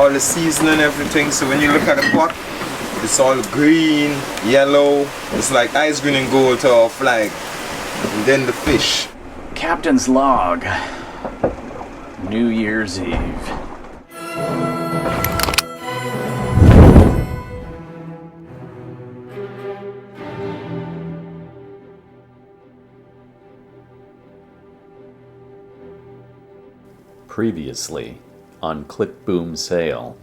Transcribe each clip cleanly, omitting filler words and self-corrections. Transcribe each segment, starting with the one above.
all the seasoning and everything. So when you look at the pot, it's all green, yellow. It's like ice green and gold to our flag. And then the fish. Captain's log. New Year's Eve. Previously on Click Boom Sail.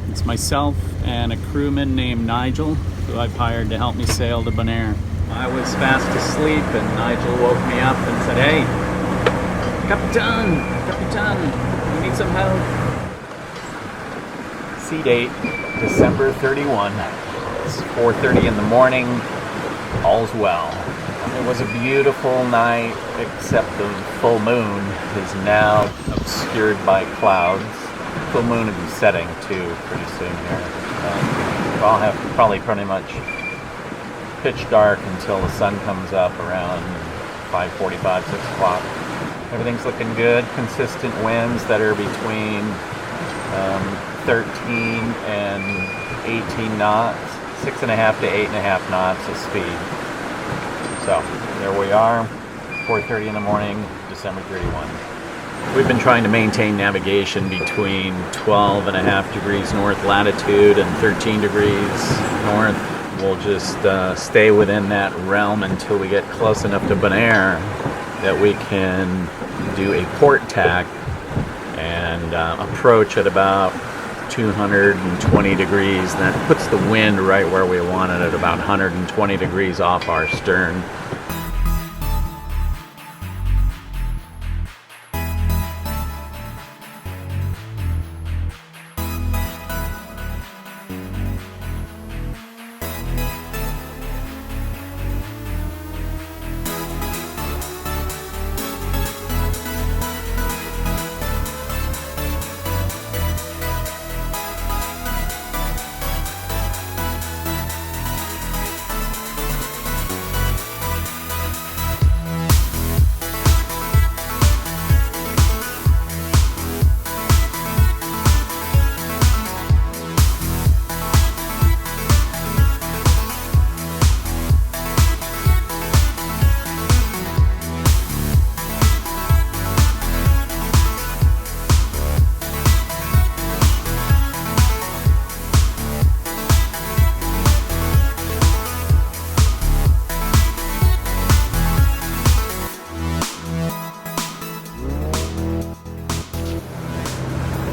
It's myself and a crewman named Nigel, who I've hired to help me sail to Bonaire. I was fast asleep and Nigel woke me up and said, "Hey, Capitan, we need some help." Sea date, December 31. It's 4:30 in the morning. All's well. It was a beautiful night, except the full moon is now obscured by clouds. Full moon will be setting too pretty soon here. I'll have probably pretty much pitch dark until the sun comes up around 5:45, 6 o'clock. Everything's looking good. Consistent winds that are between 13 and 18 knots, 6.5 to 8.5 knots of speed. So there we are, 4:30 in the morning, December 31. We've been trying to maintain navigation between 12.5 degrees north latitude and 13 degrees north. We'll just stay within that realm until we get close enough to Bonaire that we can do a port tack and approach at about 220 degrees. That puts the wind right where we want it at about 120 degrees off our stern.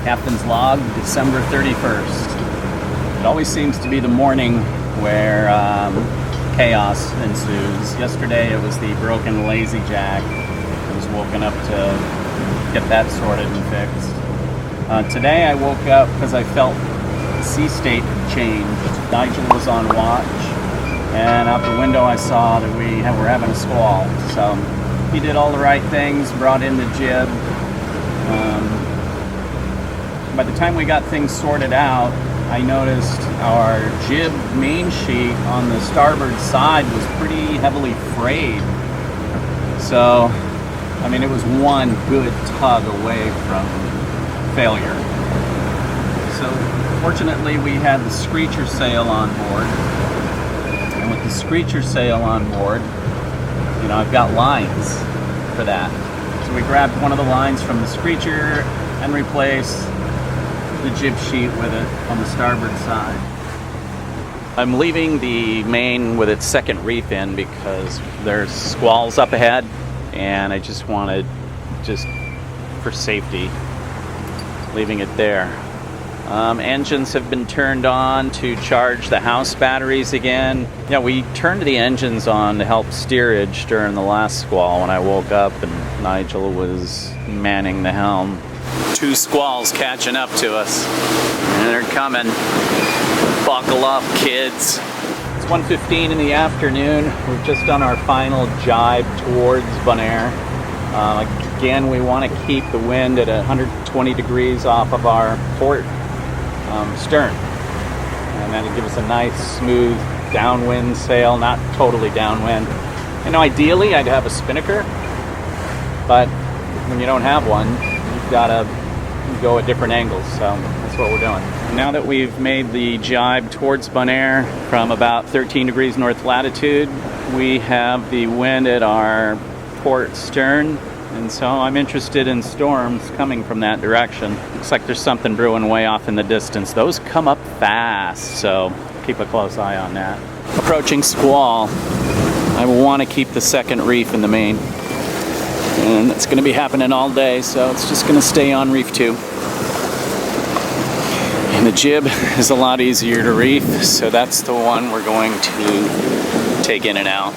Captain's log, December 31st. It always seems to be the morning where chaos ensues. Yesterday it was the broken lazy jack. I was woken up to get that sorted and fixed. Today I woke up because I felt the sea state had changed. Nigel was on watch, and out the window I saw that we were having a squall. So he did all the right things, brought in the jib. By the time we got things sorted out, I noticed our jib main sheet on the starboard side was pretty heavily frayed. So, I mean, it was one good tug away from failure. So, fortunately, we had the screecher sail on board. And with the screecher sail on board, you know, I've got lines for that. So we grabbed one of the lines from the screecher and replaced the jib sheet with it on the starboard side. I'm leaving the main with its second reef in because there's squalls up ahead, and I just wanted, just for safety, leaving it there. Engines have been turned on to charge the house batteries again. Yeah, we turned the engines on to help steerage during the last squall when I woke up and Nigel was manning the helm. 2 squalls catching up to us, and they're coming. Buckle up, kids. It's 1:15 in the afternoon. We've just done our final jibe towards Bonaire. Again, we want to keep the wind at 120 degrees off of our port stern, and that'll give us a nice, smooth downwind sail, not totally downwind. You know, ideally I'd have a spinnaker, but when you don't have one, you've got to go at different angles, so that's what we're doing. Now that we've made the jibe towards Bonaire from about 13 degrees north latitude, we have the wind at our port stern, and so I'm interested in storms coming from that direction. Looks like there's something brewing way off in the distance. Those come up fast, so keep a close eye on that. Approaching squall. I want to keep the second reef in the main, and it's going to be happening all day, so it's just going to stay on reef 2. And the jib is a lot easier to reef, so that's the one we're going to take in and out.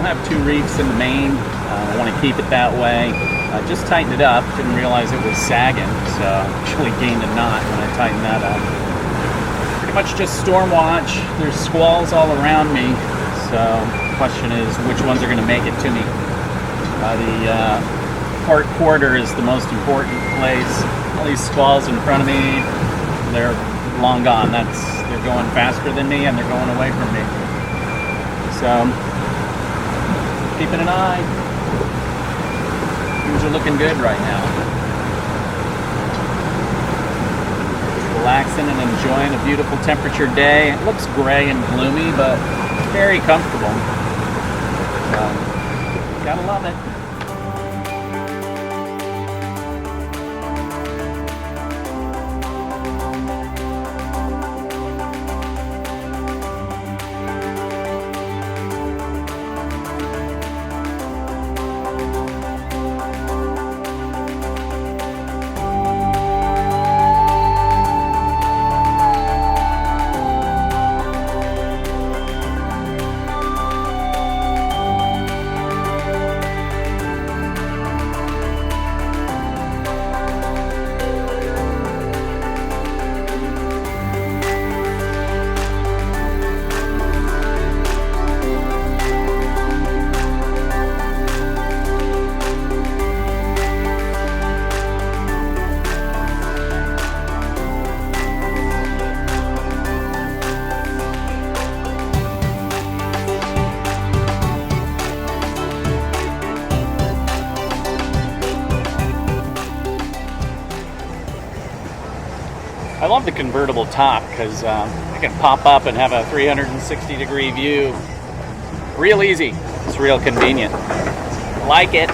Have 2 reefs in the main. I want to keep it that way. Just tightened it up. Didn't realize it was sagging, so actually gained a knot when I tightened that up. Pretty much just storm watch. There's squalls all around me, so the question is which ones are going to make it to me. The port quarter is the most important place. All these squalls in front of me, they're long gone. They're going faster than me, and they're going away from me. So keeping an eye. Things are looking good right now. Relaxing and enjoying a beautiful temperature day. It looks gray and gloomy, but very comfortable. So, gotta love it. I love the convertible top because I can pop up and have a 360-degree view real easy. It's real convenient. Like it.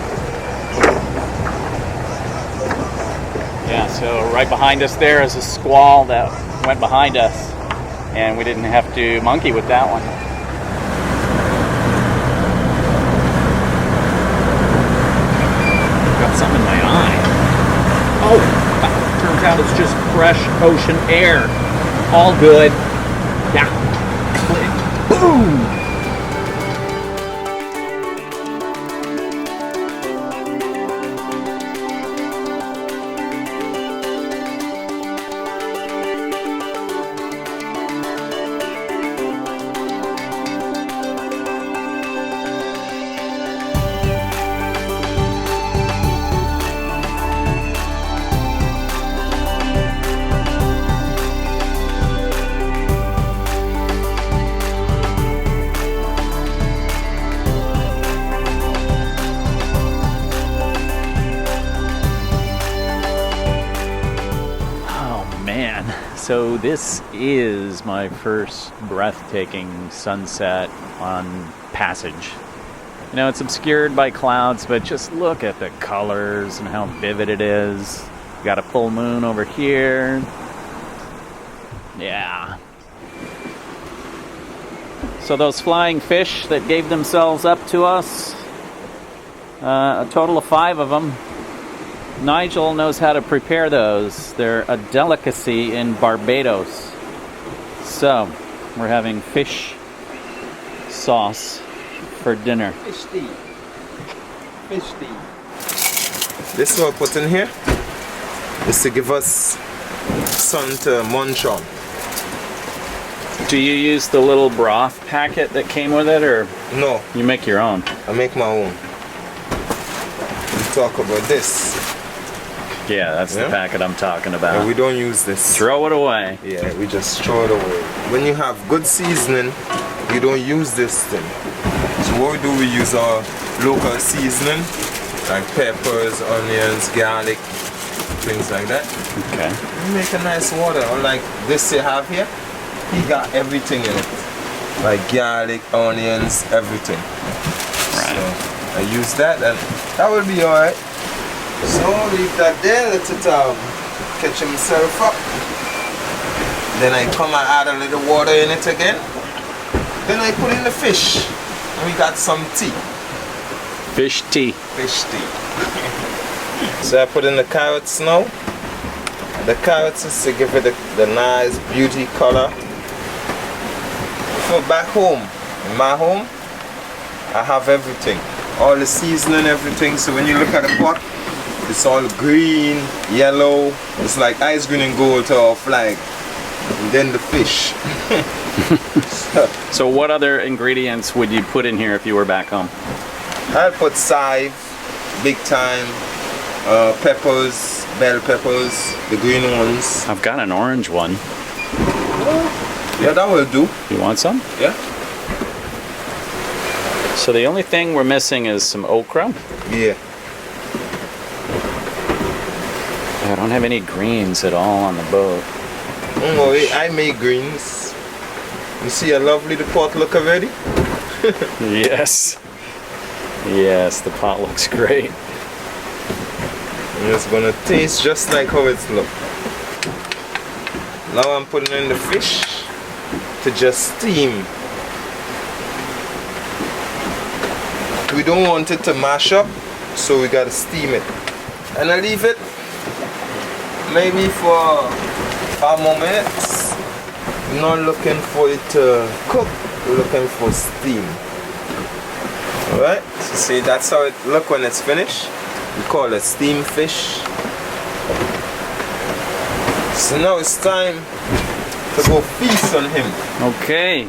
Yeah, so right behind us there is a squall that went behind us, and we didn't have to monkey with that one. Got something in my eye. Oh, turns out it's just fresh ocean air. All good. Yeah. Boom! So this is my first breathtaking sunset on Passage. You know, it's obscured by clouds, but just look at the colors and how vivid it is. We got a full moon over here. Yeah. So those flying fish that gave themselves up to us, a total of 5 of them. Nigel knows how to prepare those. They're a delicacy in Barbados. So, we're having fish sauce for dinner. Fish tea. Fish tea. This is what I put in here. Is to give us sun to munch on. Do you use the little broth packet that came with it, or No, you make your own? I make my own. We talk about this. Yeah, that's the packet I'm talking about. And we don't use this. Throw it away. Yeah, we just throw it away. When you have good seasoning, you don't use this thing. So what we do, we use our local seasoning, like peppers, onions, garlic, things like that. Okay. We make a nice water. Unlike this you have here, he got everything in it. Like garlic, onions, everything. Right. So I use that and that will be alright. So leave that there, let it catch himself up. Then I come and add a little water in it again. Then I put in the fish. And we got some tea. Fish tea. Fish tea. So I put in the carrots now. The carrots is to give it the nice beauty color. So back home, in my home, I have everything. All the seasoning, everything. So when you look at the pot, it's all green, yellow. It's like ice green and gold to our flag. And then the fish. So what other ingredients would you put in here if you were back home? I'll put chive, big time, peppers, bell peppers, the green ones. I've got an orange one. Yeah, that will do. You want some? Yeah. So the only thing we're missing is some okra. Yeah. I don't have any greens at all on the boat. Oh, I make greens. You see how lovely the pot look already? Yes. Yes, the pot looks great. And it's gonna taste just like how it's look. Now I'm putting in the fish to just steam. We don't want it to mash up, so we gotta steam it. And I leave it maybe for 5 more minutes. We're not looking for it to cook, we're looking for steam. Alright, so see, that's how it look when it's finished. We call it steamed fish. So now it's time to go feast on him. Okay.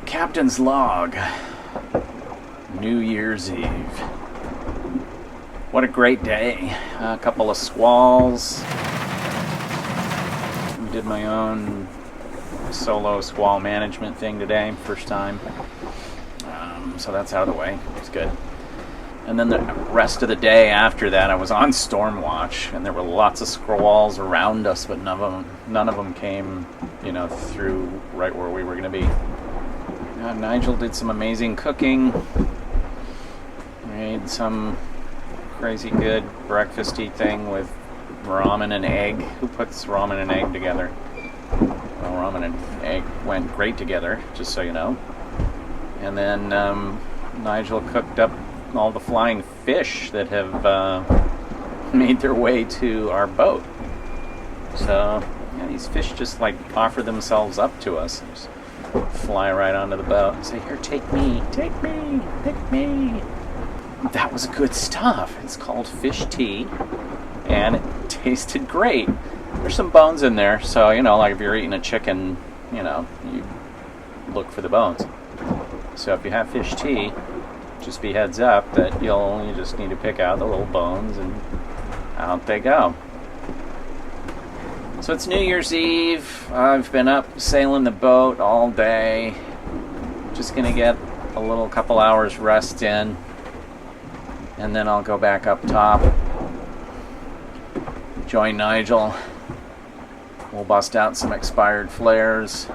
Captain's log. New Year's Eve. What a great day. A couple of squalls. Did my own solo squall management thing today, first time. So that's out of the way. It's good. And then the rest of the day after that, I was on storm watch, and there were lots of squalls around us, but none of them came, through right where we were going to be. Nigel did some amazing cooking. Made some crazy good breakfasty thing with ramen and egg. Who puts ramen and egg together? Well, ramen and egg went great together, just so you know. And then Nigel cooked up all the flying fish that have made their way to our boat. So yeah, these fish just like offer themselves up to us. Just fly right onto the boat and say, "Here, take me, pick me." That was good stuff. It's called fish tea, and it tasted great. There's some bones in there, so you know, like if you're eating a chicken, you know, you look for the bones. So if you have fish tea, just be heads up that you just need to pick out the little bones, and out they go. So it's New Year's Eve. I've been up sailing the boat all day. Just gonna get a little couple hours rest in, and then I'll go back up top, join Nigel. We'll bust out some expired flares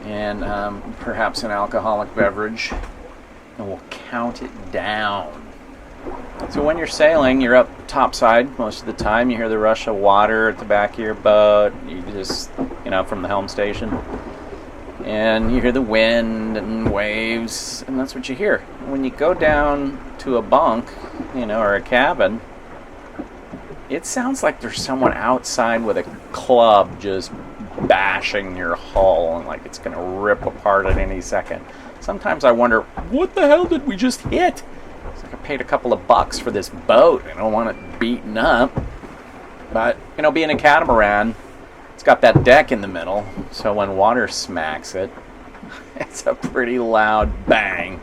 and perhaps an alcoholic beverage, and we'll count it down. So when you're sailing, you're up topside most of the time. You hear the rush of water at the back of your boat. You just, you know, from the helm station. And you hear the wind and waves, and that's what you hear. When you go down to a bunk, you know, or a cabin, it sounds like there's someone outside with a club just bashing your hull, and like it's going to rip apart at any second. Sometimes I wonder, what the hell did we just hit? It's like I paid a couple of bucks for this boat. I don't want it beaten up. But, you know, being a catamaran, it's got that deck in the middle, so when water smacks it, it's a pretty loud bang.